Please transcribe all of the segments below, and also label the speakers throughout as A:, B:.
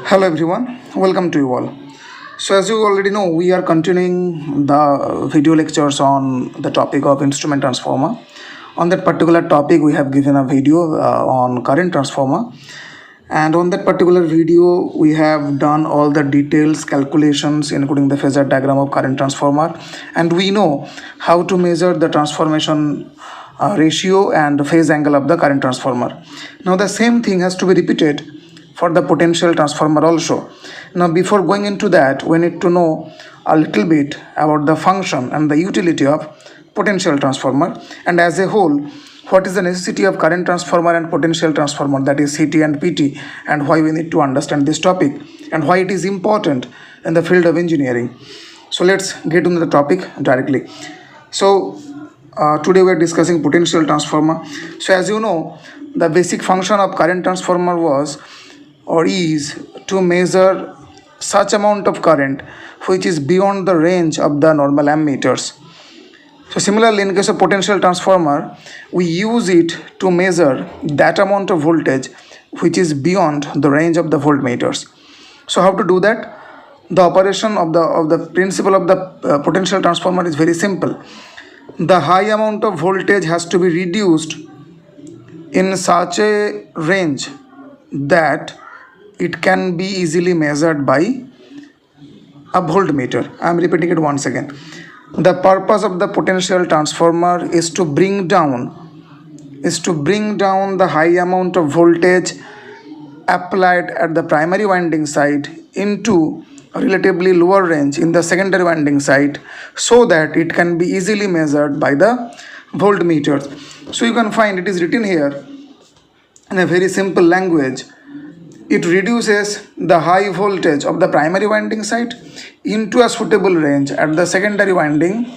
A: Hello everyone, welcome to you all. So as you already know, we are continuing the video lectures on the topic of instrument transformer. On that particular topic, we have given a video on current transformer, and on that particular video, we have done all the details, calculations, including the phasor diagram of current transformer, and we know how to measure the transformation ratio and phase angle of the current transformer. Now the same thing has to be repeated for the potential transformer also. Now before going into that, we need to know a little bit about the function and the utility of potential transformer, and as a whole what is the necessity of current transformer and potential transformer, that is CT and PT, and why we need to understand this topic and why it is important in the field of engineering. So let's get into the topic directly. So today we are discussing potential transformer. So as you know, the basic function of current transformer was or is to measure such amount of current which is beyond the range of the normal ammeters. So similarly, in case of potential transformer, we use it to measure that amount of voltage which is beyond the range of the voltmeters. So how to do that? The operation of the principle of the potential transformer is very simple. The high amount of voltage has to be reduced in such a range that it can be easily measured by a voltmeter. I am repeating it once again. The purpose of the potential transformer is to bring down the high amount of voltage applied at the primary winding side into a relatively lower range in the secondary winding side, so that it can be easily measured by the voltmeters. So you can find it is written here in a very simple language. It reduces the high voltage of the primary winding side into a suitable range at the secondary winding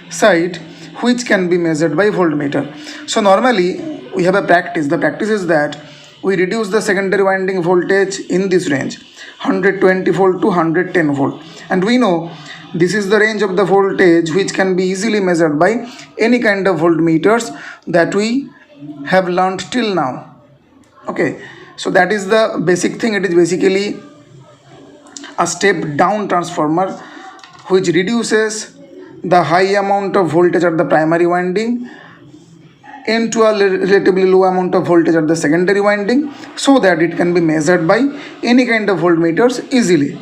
A: side, which can be measured by voltmeter. So normally we have a practice. The practice is that we reduce the secondary winding voltage in this range, 120 volt to 110 volt, and we know this is the range of the voltage which can be easily measured by any kind of voltmeters that we have learned till now. Okay. So that is the basic thing. It is basically a step down transformer which reduces the high amount of voltage at the primary winding into a relatively low amount of voltage at the secondary winding, so that it can be measured by any kind of voltmeters easily.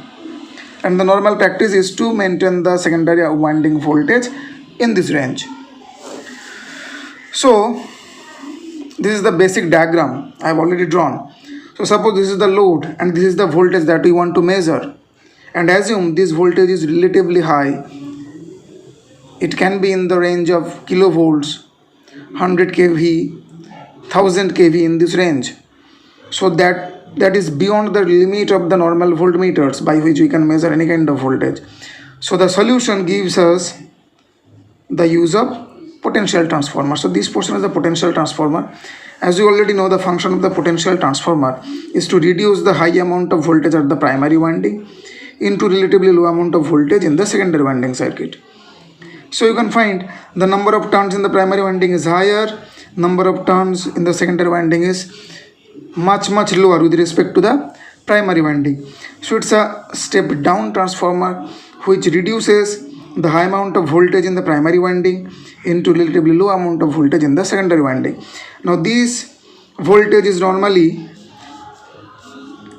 A: And the normal practice is to maintain the secondary winding voltage in this range. So this is the basic diagram I have already drawn. So suppose this is the load and this is the voltage that we want to measure, and assume this voltage is relatively high. It can be in the range of kilovolts, 100 kV, 1000 kV, in this range. So that is beyond the limit of the normal voltmeters by which we can measure any kind of voltage. So the solution gives us the use of potential transformer. So this portion is the potential transformer. As you already know, the function of the potential transformer is to reduce the high amount of voltage at the primary winding into relatively low amount of voltage in the secondary winding circuit. So you can find the number of turns in the primary winding is higher, number of turns in the secondary winding is much lower with respect to the primary winding. So it's a step down transformer which reduces the high amount of voltage in the primary winding into relatively low amount of voltage in the secondary winding. Now this voltage is normally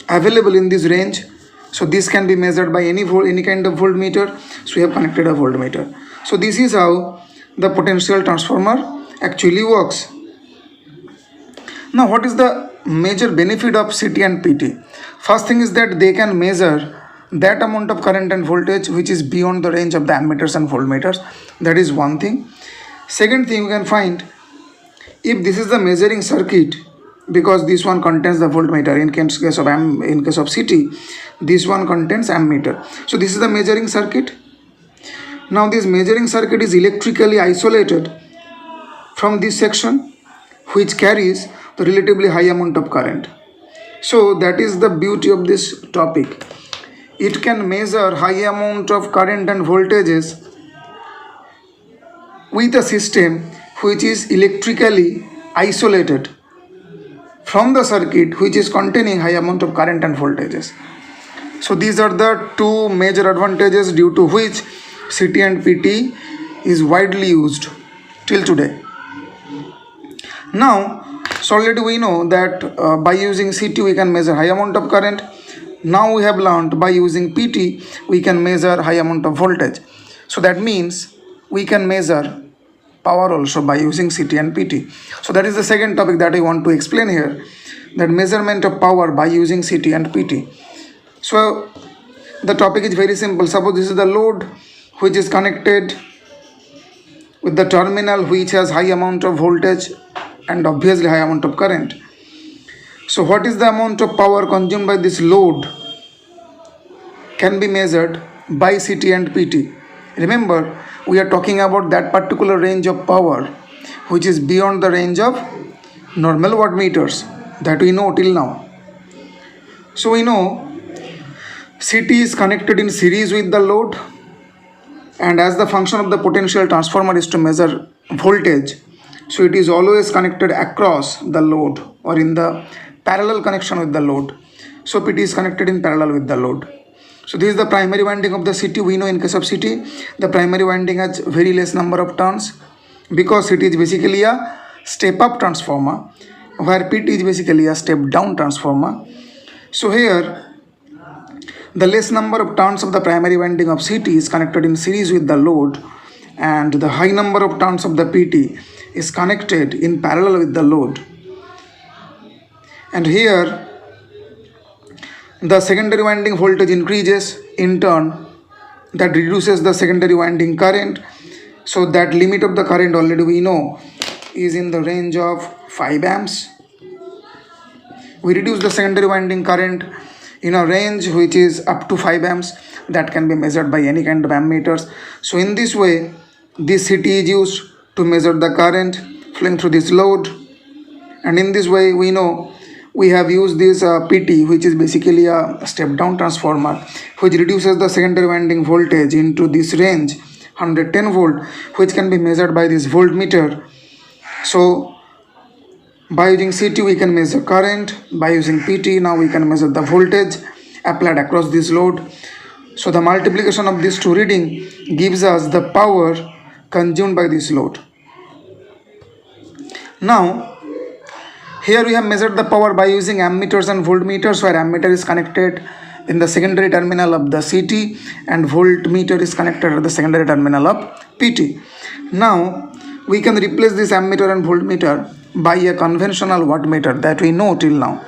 A: available in this range, so this can be measured by any kind of voltmeter. So we have connected a voltmeter. So this is how the potential transformer actually works. Now what is the major benefit of CT and PT? First thing is that they can measure that amount of current and voltage which is beyond the range of the ammeters and voltmeters. That is one thing. Second thing, you can find if this is the measuring circuit, because this one contains the voltmeter. In case of CT, this one contains ammeter. So this is the measuring circuit. Now this measuring circuit is electrically isolated from this section which carries the relatively high amount of current. So that is the beauty of this topic. It can measure high amount of current and voltages with a system which is electrically isolated from the circuit which is containing high amount of current and voltages. So these are the two major advantages due to which CT and PT is widely used till today. Now, so already we know that by using CT we can measure high amount of current. Now we have learned by using PT we can measure high amount of voltage. So that means we can measure power also by using CT and PT. So that is the second topic that I want to explain here, that measurement of power by using CT and PT. So the topic is very simple. Suppose this is the load which is connected with the terminal which has high amount of voltage and obviously high amount of current. So what is the amount of power consumed by this load can be measured by CT and PT. Remember, we are talking about that particular range of power which is beyond the range of normal wattmeters that we know till now. So we know CT is connected in series with the load, and as the function of the potential transformer is to measure voltage, so it is always connected across the load or in the parallel connection with the load. So PT is connected in parallel with the load. So this is the primary winding of the CT. We know in case of CT, the primary winding has very less number of turns because it is basically a step up transformer, where PT is basically a step down transformer. So here the less number of turns of the primary winding of CT is connected in series with the load, and the high number of turns of the PT is connected in parallel with the load. And here the secondary winding voltage increases, in turn that reduces the secondary winding current. So that limit of the current already we know is in the range of 5 amps. We reduce the secondary winding current in a range which is up to 5 amps, that can be measured by any kind of ammeters. So in this way this CT is used to measure the current flowing through this load, and in this way we know we have used this PT, which is basically a step down transformer which reduces the secondary winding voltage into this range 110 volt, which can be measured by this voltmeter. So by using CT we can measure current, by using PT now we can measure the voltage applied across this load. So the multiplication of these two reading gives us the power consumed by this load. Now here we have measured the power by using ammeters and voltmeters, where ammeter is connected in the secondary terminal of the CT and voltmeter is connected at the secondary terminal of PT. Now we can replace this ammeter and voltmeter by a conventional wattmeter that we know till now.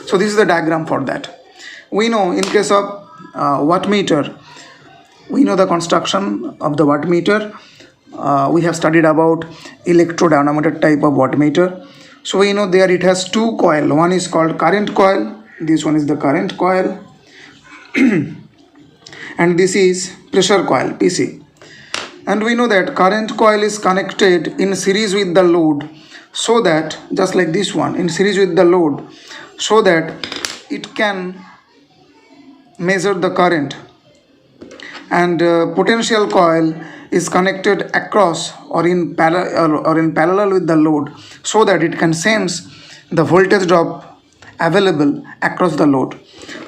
A: So this is the diagram for that. We know in case of wattmeter, we know the construction of the wattmeter. We have studied about electrodynamometer type of wattmeter. So we know there it has two coil. One is called current coil. This one is the current coil. And this is pressure coil, PC. And we know that current coil is connected in series with the load, so that just like this one in series with the load, so that it can measure the current. And potential coil is connected across or in parallel with the load, so that it can sense the voltage drop available across the load.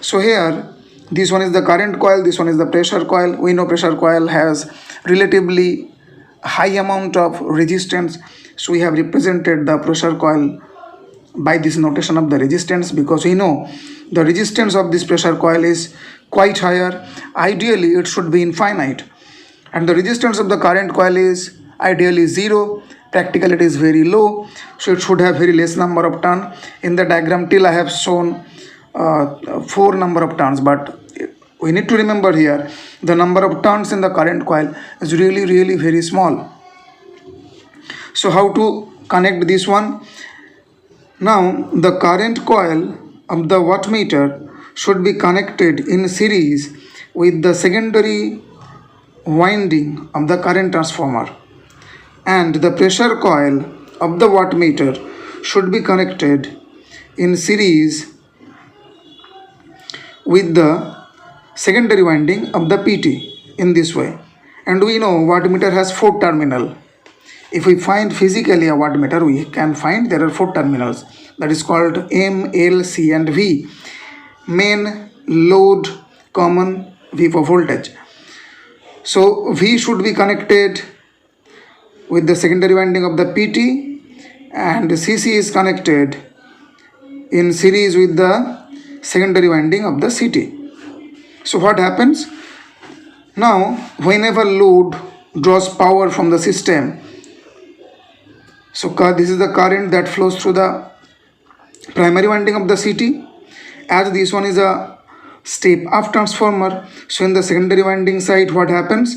A: So here this one is the current coil, this one is the pressure coil. We know pressure coil has relatively high amount of resistance, so we have represented the pressure coil by this notation of the resistance, because we know the resistance of this pressure coil is quite higher. Ideally it should be infinite, and the resistance of the current coil is ideally 0. Practically it is very low, so it should have very less number of turns. In the diagram till I have shown 4 number of turns, but we need to remember here the number of turns in the current coil is really very small. So how to connect this one? Now the current coil of the wattmeter should be connected in series with the secondary winding of the current transformer, and the pressure coil of the wattmeter should be connected in series with the secondary winding of the PT in this way. And we know wattmeter has 4 terminals. If we find physically a wattmeter, we can find there are 4 terminals, that is called M, L, C and V. Main, load, common V for voltage. So V should be connected with the secondary winding of the PT, and CC is connected in series with the secondary winding of the CT. So what happens? Now whenever load draws power from the system, so this is the current that flows through the primary winding of the CT. As this one is a step up transformer, so in the secondary winding side, what happens?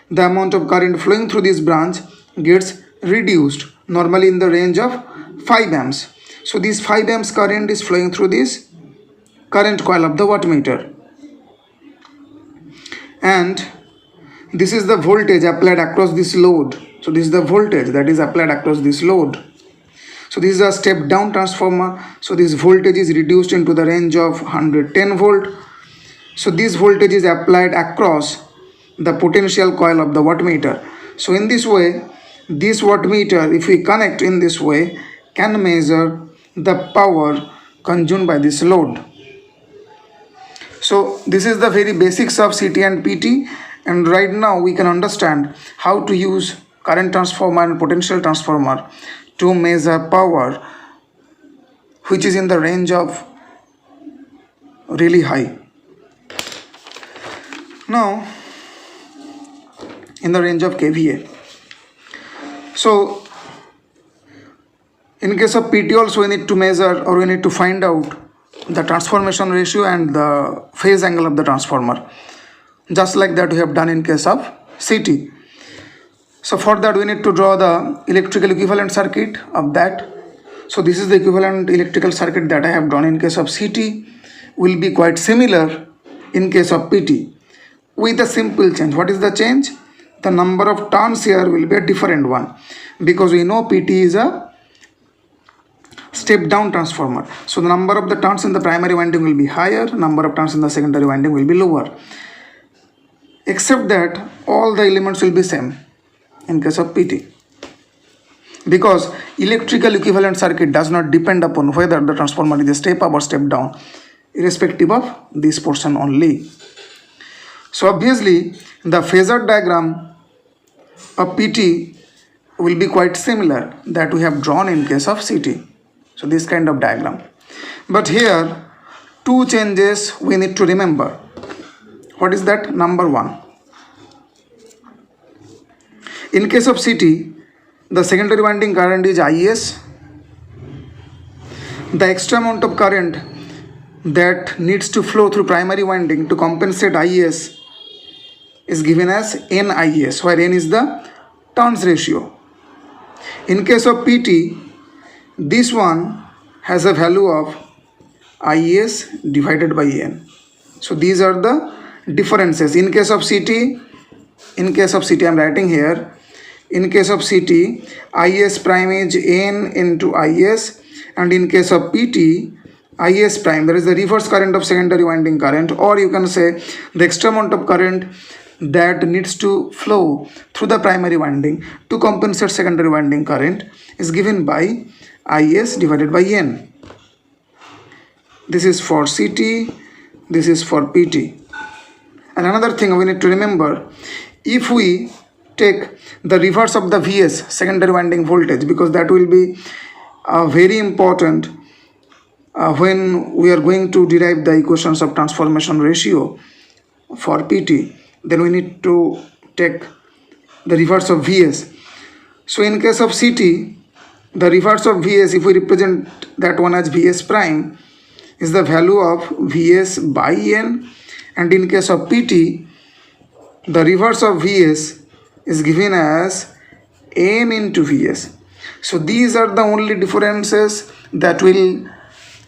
A: The amount of current flowing through this branch gets reduced, normally in the range of 5 amps. So this 5 amps current is flowing through this current coil of the wattmeter, and this is the voltage applied across this load. So this is the voltage that is applied across this load. So this is a step down transformer. So this voltage is reduced into the range of 110 volt. So this voltage is applied across the potential coil of the wattmeter. So in this way, this wattmeter, if we connect in this way, can measure the power consumed by this load. So this is the very basics of CT and PT, and right now we can understand how to use current transformer and potential transformer to measure power which is in the range of really high. Now in the range of kVA. So in case of PT also we need to measure, or we need to find out the transformation ratio and the phase angle of the transformer, just like that we have done in case of CT. So for that we need to draw the electrical equivalent circuit of that. So this is the equivalent electrical circuit that I have drawn in case of CT, will be quite similar in case of PT, with a simple change. What is the change? The number of turns here will be a different one, because we know PT is a step down transformer. So the number of the turns in the primary winding will be higher, number of turns in the secondary winding will be lower, except that all the elements will be same in case of PT, because electrical equivalent circuit does not depend upon whether the transformer is a step up or step down, irrespective of this portion only. So obviously the phasor diagram of PT will be quite similar that we have drawn in case of CT. So this kind of diagram. But here two changes we need to remember. What is that? Number one, in case of CT, the secondary winding current is IS. The extra amount of current that needs to flow through primary winding to compensate IS is given as NIS, where N is the turns ratio. In case of PT, this one has a value of IS divided by N. So these are the differences. In case of CT, I'm writing here, in case of CT, IS prime is N into IS, and in case of PT, IS prime, there is the reverse current of secondary winding current, or you can say the extra amount of current that needs to flow through the primary winding to compensate secondary winding current is given by IS divided by N. This is for CT, this is for PT. And another thing we need to remember, if we take the reverse of the VS, secondary winding voltage, because that will be very important when we are going to derive the equations of transformation ratio for PT, then we need to take the reverse of VS. So in case of CT, the reverse of VS, if we represent that one as VS prime, is the value of VS by N, and in case of PT, the reverse of VS is given as N into Vs. So these are the only differences that will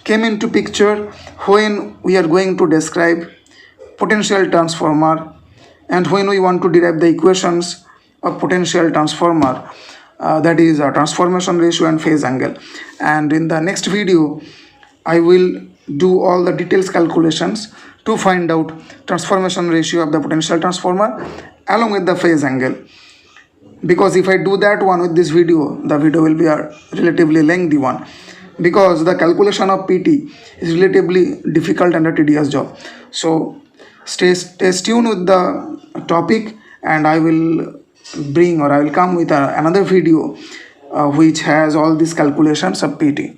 A: come into picture when we are going to describe potential transformer and when we want to derive the equations of potential transformer, that is a transformation ratio and phase angle. And in the next video I will do all the details calculations to find out transformation ratio of the potential transformer along with the phase angle, because if I do that one with this video, the video will be a relatively lengthy one, because the calculation of PT is relatively difficult and a tedious job. So Stay tuned with the topic, and I will come with another video which has all these calculations of PT.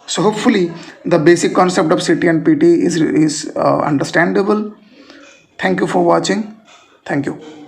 A: So hopefully the basic concept of CT and PT is understandable. Thank you for watching. Thank you.